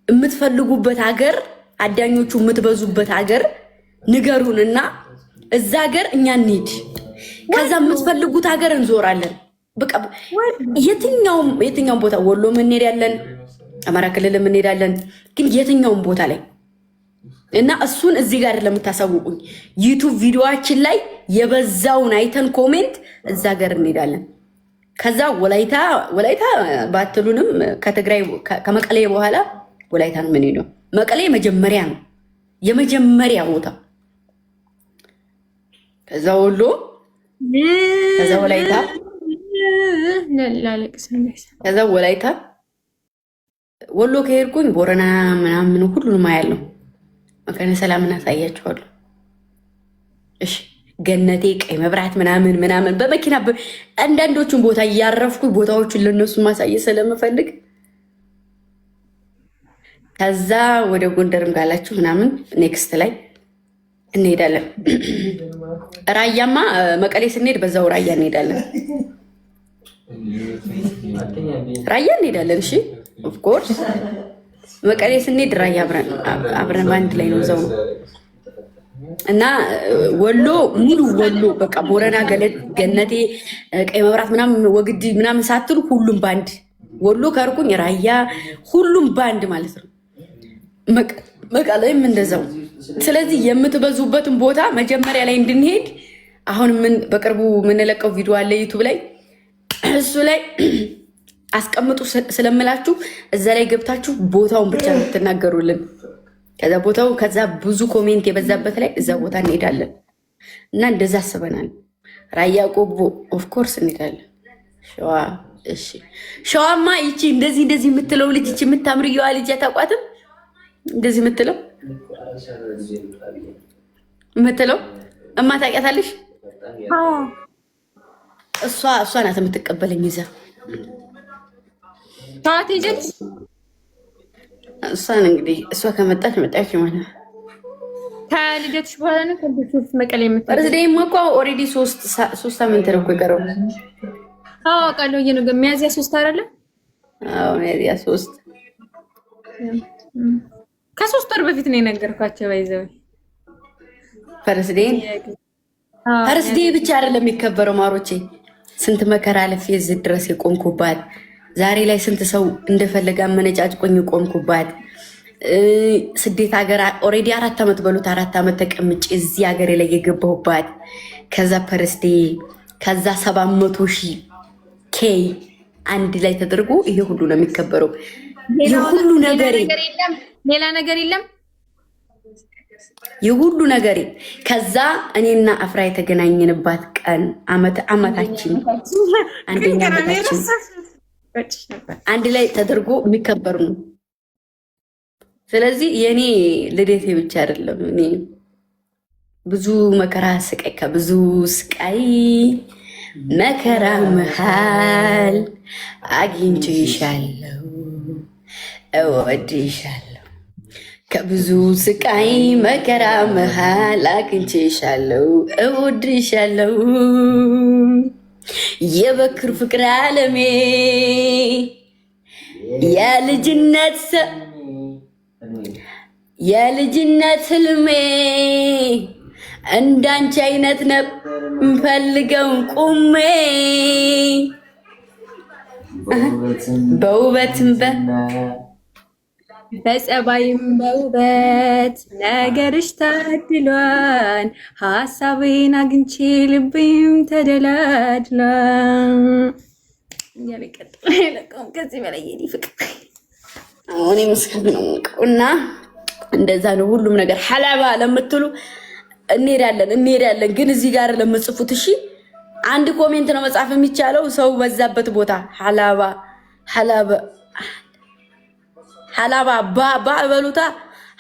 የምትፈልጉበት ሀገር አዳኞቹ የምትበዙበት ሀገር ንገሩንና እዛ ሀገር እኛ እንሂድ። ከዛ የምትፈልጉት ሀገር እንዞራለን። በቃ የትኛውም ቦታ ወሎ እንሄዳለን፣ አማራ ክልል እንሄዳለን። ግን የትኛውም ቦታ ላይ እና እሱን እዚህ ጋር ለምታሳውቁኝ ዩቲዩብ ቪዲዮአችን ላይ የበዛውን አይተን ኮሜንት እዛ ሀገር እንሄዳለን። ከዛ ወላይታ ባትሉንም ከትግራይ ከመቀሌ በኋላ ወላይታ ነው ምን ነው። መቀሌ መጀመሪያ ነው የመጀመሪያ ቦታ። ከዛ ወሎ፣ ከዛ ወላይታ፣ ከዛ ወላይታ ወሎ ከሄድኩኝ ቦረና ምናምን ሁሉንም አያለሁ። መካነ ሰላምን አሳያችኋለሁ። እሺ ገነቴ፣ ቀይ መብራት ምናምን በመኪና አንዳንዶቹን ቦታ እያረፍኩኝ ቦታዎቹን ለነሱ ማሳየት ስለምፈልግ ከዛ ወደ ጎንደርም ጋላችሁ ምናምን ኔክስት ላይ እንሄዳለን። ራያማ መቀሌ ስንሄድ በዛው ራያ እንሄዳለን። ራያ እንሄዳለን። እሺ ኦፍ ኮርስ መቀሌ ስንሄድ ራያ አብረን በአንድ ላይ ነው እዛው እና ወሎ ሙሉ ወሎ በቃ ቦረና፣ ገነቴ፣ ቀይ መብራት ምናምን ወግዲ ምናምን ሳትሉ ሁሉም ባንድ ወሎ ከርኩኝ ራያ ሁሉም ባንድ ማለት ነው። መቀሌም እንደዛው። ስለዚህ የምትበዙበትን ቦታ መጀመሪያ ላይ እንድንሄድ አሁን በቅርቡ የምንለቀው ቪዲዮ አለ ዩቱብ ላይ እሱ ላይ አስቀምጡ ስለምላችሁ እዛ ላይ ገብታችሁ ቦታውን ብቻ የምትናገሩልን። ከዛ ብዙ ኮሜንት የበዛበት ላይ እዛ ቦታ እንሄዳለን እና እንደዛ አስበናል። ራያ ቆቦ ኦፍኮርስ እንሄዳለን። ሸዋ እሺ፣ ሸዋማ ይቺ እንደዚህ የምትለው ልጅ ይቺ የምታምርየዋ ልጅ አታውቋትም? እንደዚህ የምትለው እማ ታውቂያታለሽ? እሷ ናት የምትቀበለኝ ይዛ እሷን እንግዲህ እሷ ከመጣች ማለት ነው። ከልደትሽ በኋላ ነው ከልደትሽ መቀሌ የምትመጣው? በርዝዴይማ እኮ ኦልሬዲ 3 ሳምንት ነው እኮ የቀረው። አዎ ቃለው ነው ሚያዝያ 3 አይደለ? አዎ ሚያዝያ 3 ከ3 ወር በፊት ነው የነገርኳቸው። ባይዘው ፈርስዴይ ብቻ አይደለም የሚከበረው ማሮቼ። ስንት መከራ አልፌ እዚህ ድረስ የቆምኩባት ዛሬ ላይ ስንት ሰው እንደፈለገ አመነጫጭቆኝ የቆምኩባት ስደት ሀገር ኦልሬዲ 4 ዓመት በሉት 4 ዓመት ተቀምጬ እዚህ ሀገሬ ላይ የገባሁባት ከዛ ፈርስዴይ ከዛ 700,000 ኬይ አንድ ላይ ተደርጎ ይሄ ሁሉ ነው የሚከበረው። ይሄ ሁሉ ነገር ሌላ ነገር የለም። የሁሉ ነገር ከዛ እኔና አፍራ የተገናኘንባት ቀን አመታችን አንደኛ አመታችን አንድ ላይ ተደርጎ የሚከበር ነው። ስለዚህ የኔ ልደቴ ብቻ አይደለም። እኔ ብዙ መከራ ስቃይ ከብዙ ስቃይ መከራ መሃል አግኝቼሻለሁ፣ እወድሻለሁ። ከብዙ ስቃይ መከራ መሃል አግኝቼሻለሁ፣ እወድሻለሁ። የበክር ፍቅር ዓለሜ የልጅነት ህልሜ እንዳንቺ አይነት ፈልገው ቁሜ በውበትም በጸባይም በውበት ነገርሽ ታድሏን ሀሳቤን አግኝቼ ልቤም ተደላድሏን እያለ ይቀጥላል። ከዚህ በላይ የኔ ፍቅር አሁን ምስክር ነው እና እንደዛ ነው ሁሉም ነገር። ሐላባ ለምትሉ እንሄዳለን። ግን እዚህ ጋር ለምጽፉት እሺ አንድ ኮሜንት ነው መጻፍ የሚቻለው ሰው በዛበት ቦታ ሐላባ በሉታ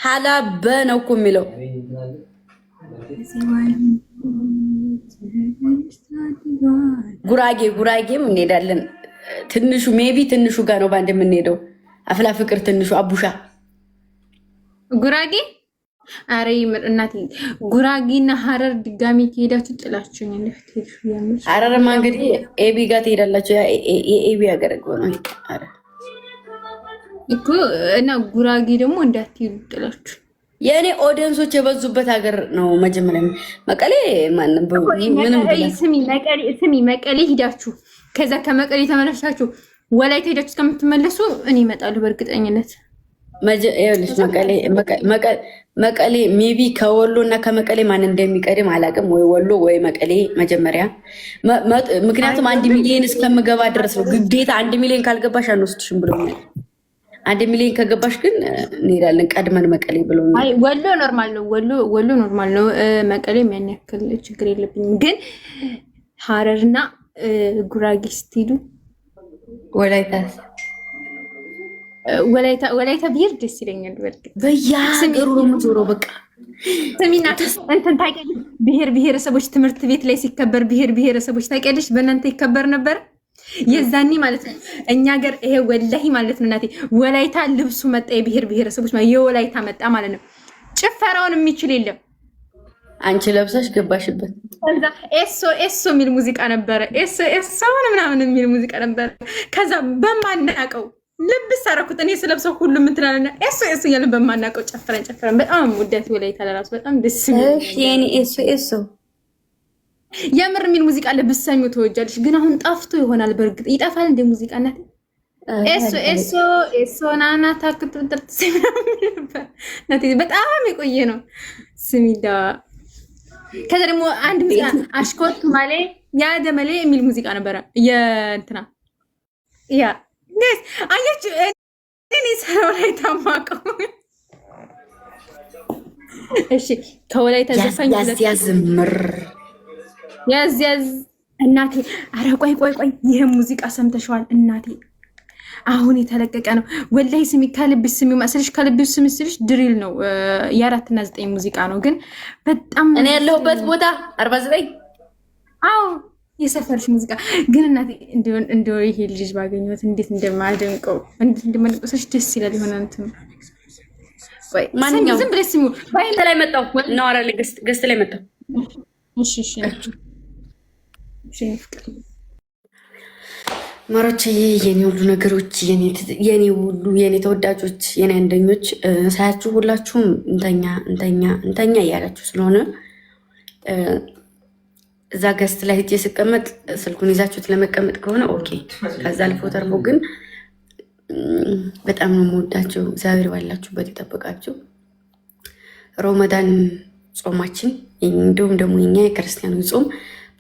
ሐላበ ነው እኮ የሚለው። ጉራጌም እንሄዳለን። ትንሹ ሜቢ ትንሹ ጋር ነው ባንድ የምንሄደው። አፍላ ፍቅር ትንሹ አቡሻ ጉራጌ። አረ ይምር እናቴ ጉራጌና ሐረር ድጋሚ ከሄዳችሁ ጥላችሁኝ እንደፍትሽ ያምር። ሐረርማ እንግዲህ ኤቢ ጋር ትሄዳላችሁ። የኤቢ ሀገር ነው። እኮ እና ጉራጌ ደግሞ እንዳትሄዱ ጥላችሁ። የእኔ ኦዲየንሶች የበዙበት ሀገር ነው። መጀመሪያ መቀሌ ማንም ስሚ መቀሌ ሂዳችሁ ከዛ ከመቀሌ ተመለሳችሁ ወላይታ ሄዳችሁ እስከምትመለሱ እኔ እመጣለሁ በእርግጠኝነት። መቀሌ ሜቢ ከወሎ እና ከመቀሌ ማን እንደሚቀድም አላውቅም። ወይ ወሎ ወይ መቀሌ መጀመሪያ። ምክንያቱም 1 ሚሊዮን እስከምገባ ድረስ ነው ግዴታ። 1 ሚሊዮን ካልገባሽ አንወስድሽም ብሎኛል። 1 ሚሊዮን ከገባሽ ግን እንሄዳለን ቀድመን መቀሌ ብሎኛል። አይ ወሎ ኖርማል ነው፣ ወሎ ኖርማል ነው። መቀሌ ያን ያክል ችግር የለብኝም። ግን ሀረርና ጉራጌ ስትሄዱ ወላይታ ብሄር ደስ ይለኛል። በርግጥ በየሀገሩ ነው የምዞረው። በቃ ስሚና እንትን ታውቂያለሽ፣ ብሄር ብሄረሰቦች ትምህርት ቤት ላይ ሲከበር ብሄር ብሄረሰቦች ታውቂያለሽ፣ በእናንተ ይከበር ነበር የዛኔ ማለት ነው። እኛ ሀገር ይሄ ወላሂ ማለት ነው እናቴ ወላይታ ልብሱ መጣ፣ የብሄር ብሄረሰቦች የወላይታ መጣ ማለት ነው። ጭፈራውን የሚችል የለም። አንቺ ለብሰሽ ገባሽበት። ከዛ ኤሶ የሚል ሙዚቃ ነበረ፣ ኤሶ ምናምን የሚል ሙዚቃ ነበረ። ከዛ በማናቀው ልብስ አደረኩት እኔ ስለብሰው ሁሉ ምትላለና ኤሶ እያለን በማናቀው ጨፈረን። በጣም ውደት ወላይታ ለራሱ በጣም ደስ የሚል ኤሶ የምር የሚል ሙዚቃ ለብሰሚው ተወጃለሽ። ግን አሁን ጠፍቶ ይሆናል። በእርግጥ ይጠፋል እንደ ሙዚቃ እናት ኤሶ ናና ታክትጥር በጣም የቆየ ነው ስሚዳ። ከዛ ደግሞ አንድ ሙዚቃ አሽኮት ማሌ ያ ደመሌ የሚል ሙዚቃ ነበረ የእንትና ያ ደስ አያችሁ። እኔ ሰው ላይ ታማቀው እሺ ከወላይታ ዘፋኝ ያዝምር ያዝ እናቴ። ኧረ ቆይ ይሄ ሙዚቃ ሰምተሽዋል እናቴ? አሁን የተለቀቀ ነው ወላሂ። ስሚ ከልብሽ ስሚ መስልሽ ከልብሽ ስሚ መስልሽ ድሪል ነው። የ4 እና 9 ሙዚቃ ነው ግን በጣም እኔ ያለሁበት ቦታ 49 አዎ የሰፈርሽ ሙዚቃ ግን እናቴ እንደው ይሄ ልጅ ባገኘሁት እንዴት እንደማደንቀው ደስ ይላል። የሆነ እንትን ወይ ማንኛውም ዝም ብለሽ ስሚው። ባይንተ ላይ መጣው እናወራለን። ገስት ላይ መጣው። እሺ ማሮቼ የኔ ሁሉ ነገሮች የኔ ሁሉ የኔ ተወዳጆች የኔ አንደኞች ሳያችሁ ሁላችሁም እንተኛ እያላችሁ ስለሆነ እዛ ገስት ላይ ሄጄ ስቀመጥ ስልኩን ይዛችሁት ለመቀመጥ ከሆነ ኦኬ። ከዛ አልፎ ተርፎ ግን በጣም ነው የምወዳችሁ። እግዚአብሔር ባላችሁበት ይጠብቃችሁ። ሮመዳን ጾማችን እንዲሁም ደግሞ የኛ የክርስቲያኖች ጾም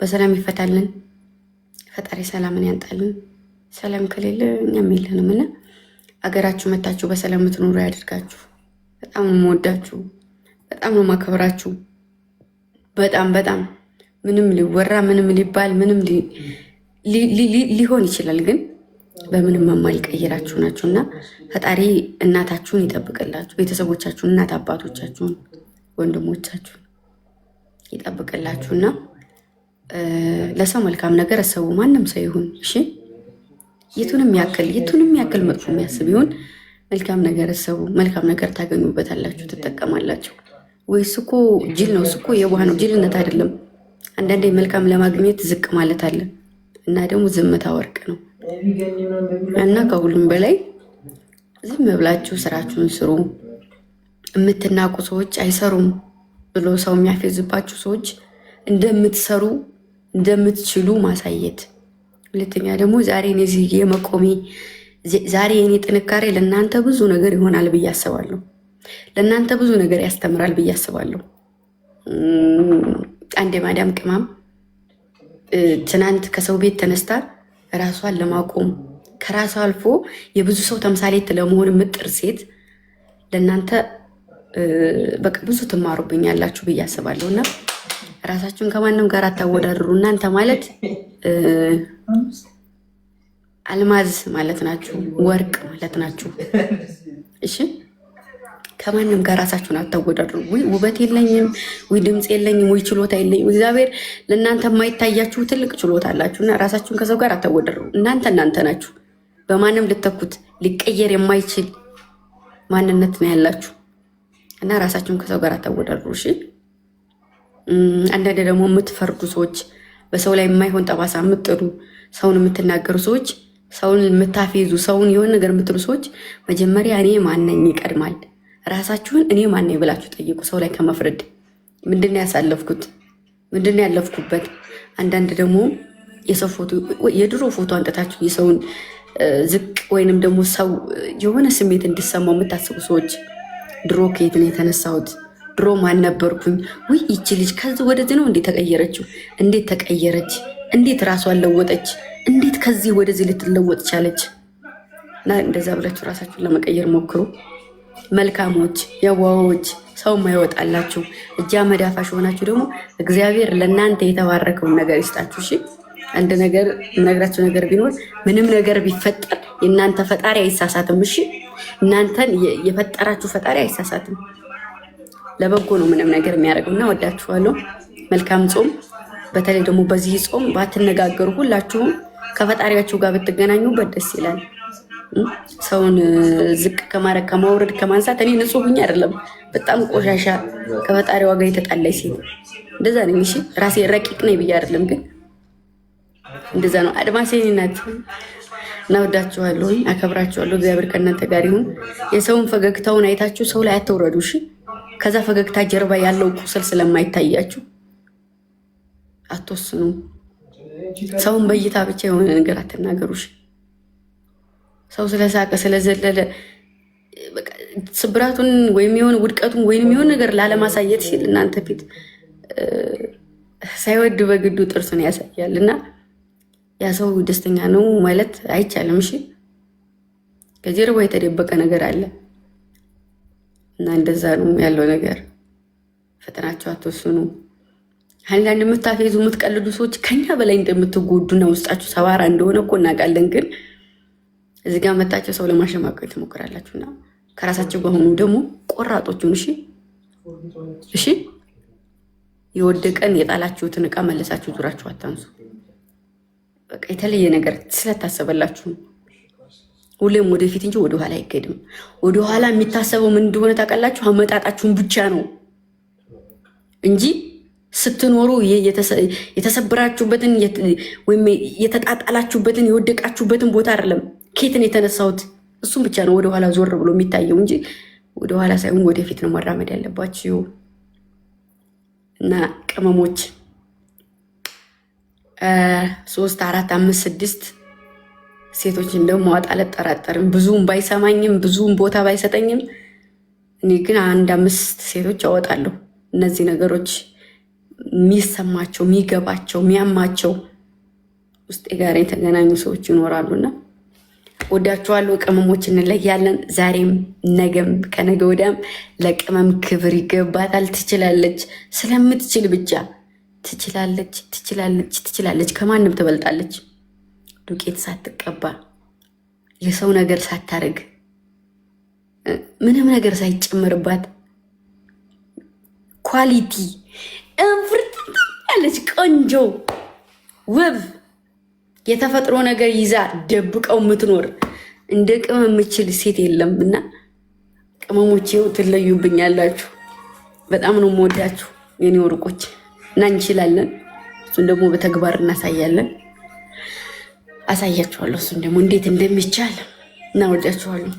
በሰላም ይፈታልን። ፈጣሪ ሰላምን ያንጣልን። ሰላም ከሌለ እኛም የለንም እና አገራችሁ መታችሁ በሰላም የምትኖሩ ያድርጋችሁ። በጣም ነው የምወዳችሁ። በጣም ነው የማከብራችሁ። በጣም ምንም ሊወራ ምንም ሊባል ምንም ሊሆን ይችላል፣ ግን በምንም የማይቀይራችሁ ናችሁ እና ፈጣሪ እናታችሁን ይጠብቅላችሁ። ቤተሰቦቻችሁን፣ እናት አባቶቻችሁን፣ ወንድሞቻችሁን ይጠብቅላችሁና ለሰው መልካም ነገር አሰቡ። ማንም ሰው ይሁን እሺ፣ የቱንም ያክል መጥፎ የሚያስብ ይሁን መልካም ነገር አሰቡ። መልካም ነገር ታገኙበታላችሁ፣ ትጠቀማላችሁ። ወይስ እኮ ጅል ነው፣ እሱ እኮ የዋህ ነው። ጅልነት አይደለም። አንዳንዴ መልካም ለማግኘት ዝቅ ማለት አለ እና ደግሞ ዝምታ ወርቅ ነው እና ከሁሉም በላይ ዝም ብላችሁ ስራችሁን ስሩ። የምትናቁ ሰዎች አይሰሩም ብሎ ሰው የሚያፌዝባችሁ ሰዎች እንደምትሰሩ እንደምትችሉ ማሳየት። ሁለተኛ ደግሞ ዛሬ እዚህ የመቆሜ ዛሬ የኔ ጥንካሬ ለእናንተ ብዙ ነገር ይሆናል ብዬ አስባለሁ። ለእናንተ ብዙ ነገር ያስተምራል ብዬ አስባለሁ። አንድ የማዳም ቅማም ትናንት ከሰው ቤት ተነስታ ራሷን ለማቆም ከራሷ አልፎ የብዙ ሰው ተምሳሌት ለመሆን የምጥር ሴት ለእናንተ በቃ ብዙ ትማሩብኛላችሁ ብዬ አስባለሁ እና ራሳችሁን ከማንም ጋር አታወዳድሩ። እናንተ ማለት አልማዝ ማለት ናችሁ፣ ወርቅ ማለት ናችሁ። እሺ ከማንም ጋር ራሳችሁን አታወዳድሩ። ወይ ውበት የለኝም፣ ወይ ድምፅ የለኝም፣ ወይ ችሎታ የለኝም። እግዚአብሔር ለእናንተ የማይታያችሁ ትልቅ ችሎታ አላችሁና ራሳችሁን ከሰው ጋር አታወዳድሩ። እናንተ ናችሁ። በማንም ልተኩት ሊቀየር የማይችል ማንነት ነው ያላችሁ እና ራሳችሁን ከሰው ጋር አታወዳድሩ። እሺ አንዳንድ ደግሞ የምትፈርዱ ሰዎች፣ በሰው ላይ የማይሆን ጠባሳ የምትጥሉ፣ ሰውን የምትናገሩ ሰዎች ሰውን የምታፌዙ ሰውን የሆነ ነገር የምትሉ ሰዎች መጀመሪያ እኔ ማነኝ ይቀድማል። ራሳችሁን እኔ ማነኝ ብላችሁ ጠይቁ። ሰው ላይ ከመፍረድ ምንድን ያሳለፍኩት ምንድን ያለፍኩበት። አንዳንድ ደግሞ የሰው ፎቶ የድሮ ፎቶ አንጠታችሁ የሰውን ዝቅ ወይንም ደግሞ ሰው የሆነ ስሜት እንዲሰማው የምታስቡ ሰዎች ድሮ ከየት ነው የተነሳሁት? ድሮ ማን ነበርኩኝ? ውይ ይቺ ልጅ ከዚህ ወደዚህ ነው እንዴት ተቀየረችው? እንዴት ተቀየረች? እንዴት ራሷን ለወጠች? እንዴት ከዚህ ወደዚህ ልትለወጥ ቻለች? እና እንደዛ ብላችሁ ራሳችሁን ለመቀየር ሞክሩ። መልካሞች፣ የዋዎች፣ ሰው ማይወጣላችሁ እጃ መዳፋሽ ሆናችሁ ደግሞ እግዚአብሔር ለእናንተ የተባረከውን ነገር ይስጣችሁ። እሺ አንድ ነገር የምነግራችሁ ነገር ቢኖር ምንም ነገር ቢፈጠር የእናንተ ፈጣሪ አይሳሳትም። እሺ እናንተን የፈጠራችሁ ፈጣሪ አይሳሳትም። ለበጎ ነው ምንም ነገር የሚያደርገው። እና ወዳችኋለሁ። መልካም ጾም። በተለይ ደግሞ በዚህ ጾም ባትነጋገሩ ሁላችሁም ከፈጣሪያችሁ ጋር ብትገናኙበት ደስ ይላል። ሰውን ዝቅ ከማድረግ ከማውረድ ከማንሳት እኔ ንጹህ ሁኝ አይደለም፣ በጣም ቆሻሻ ከፈጣሪዋ ጋር የተጣላች ሴት እንደዛ ነኝ። እሺ ራሴ ረቂቅ ነኝ ብዬ አይደለም፣ ግን እንደዛ ነው። አድማሴ ናት። እና ወዳችኋለሁ፣ አከብራችኋለሁ። እግዚአብሔር ከእናንተ ጋር ይሁን። የሰውን ፈገግታውን አይታችሁ ሰው ላይ አትውረዱ። እሺ ከዛ ፈገግታ ጀርባ ያለው ቁስል ስለማይታያችሁ አትወስኑ። ሰውን በእይታ ብቻ የሆነ ነገር አትናገሩ። እሺ ሰው ስለሳቀ ስለዘለለ ስብራቱን ወይም የሆነ ውድቀቱን ወይም የሆነ ነገር ላለማሳየት ሲል እናንተ ፊት ሳይወድ በግዱ ጥርሱን ያሳያል እና ያ ሰው ደስተኛ ነው ማለት አይቻልም። እሺ ከጀርባ የተደበቀ ነገር አለ እና እንደዛ ነው ያለው ነገር። ፈተናቸው አትወስኑ። አንዳንድ የምታፌዙ የምትቀልዱ ሰዎች ከኛ በላይ እንደምትጎዱና ውስጣችሁ ሰባራ እንደሆነ እኮ እናውቃለን። ግን እዚህ ጋር መጣችሁ ሰው ለማሸማቀቅ ትሞክራላችሁና ከራሳችሁ ጋር ሆኑ። ደግሞ ቆራጦቹን እሺ የወደቀን የጣላችሁትን እቃ መለሳችሁ ዙራችሁ አታንሱ። በቃ የተለየ ነገር ስለታሰበላችሁ ሁሌም ወደፊት እንጂ ወደኋላ አይገድም። ወደኋላ የሚታሰበው ምን እንደሆነ ታውቃላችሁ? አመጣጣችሁን ብቻ ነው እንጂ ስትኖሩ የተሰበራችሁበትን ወይም የተጣጣላችሁበትን የወደቃችሁበትን ቦታ አይደለም። ኬትን የተነሳሁት እሱም ብቻ ነው ወደኋላ ዞር ብሎ የሚታየው እንጂ ወደኋላ ሳይሆን ወደፊት ነው መራመድ ያለባችሁ። እና ቅመሞች 3 4 5 6 ሴቶችን ደግሞ አልጠራጠርም። ብዙም ባይሰማኝም ብዙም ቦታ ባይሰጠኝም እኔ ግን 1 5 ሴቶች አወጣለሁ። እነዚህ ነገሮች የሚሰማቸው የሚገባቸው የሚያማቸው ውስጤ ጋር የተገናኙ ሰዎች ይኖራሉና ወዳችኋለሁ። ቅመሞች እንለያለን። ዛሬም ነገም ከነገ ወዲያም ለቅመም ክብር ይገባታል። ትችላለች፣ ስለምትችል ብቻ ትችላለች፣ ትችላለች፣ ትችላለች። ከማንም ትበልጣለች። ዱቄት ሳትቀባ የሰው ነገር ሳታረግ ምንም ነገር ሳይጨምርባት ኳሊቲ እንፍርት ያለች ቆንጆ ውብ የተፈጥሮ ነገር ይዛ ደብቀው የምትኖር እንደ ቅመም የምችል ሴት የለም። እና ቅመሞቼው ትለዩብኛላችሁ። በጣም ነው የምወዳችሁ የኔ ወርቆች እና እንችላለን። እሱን ደግሞ በተግባር እናሳያለን። አሳያችኋለሁ እሱን ደግሞ እንዴት እንደሚቻል እና ወዳችኋለሁ።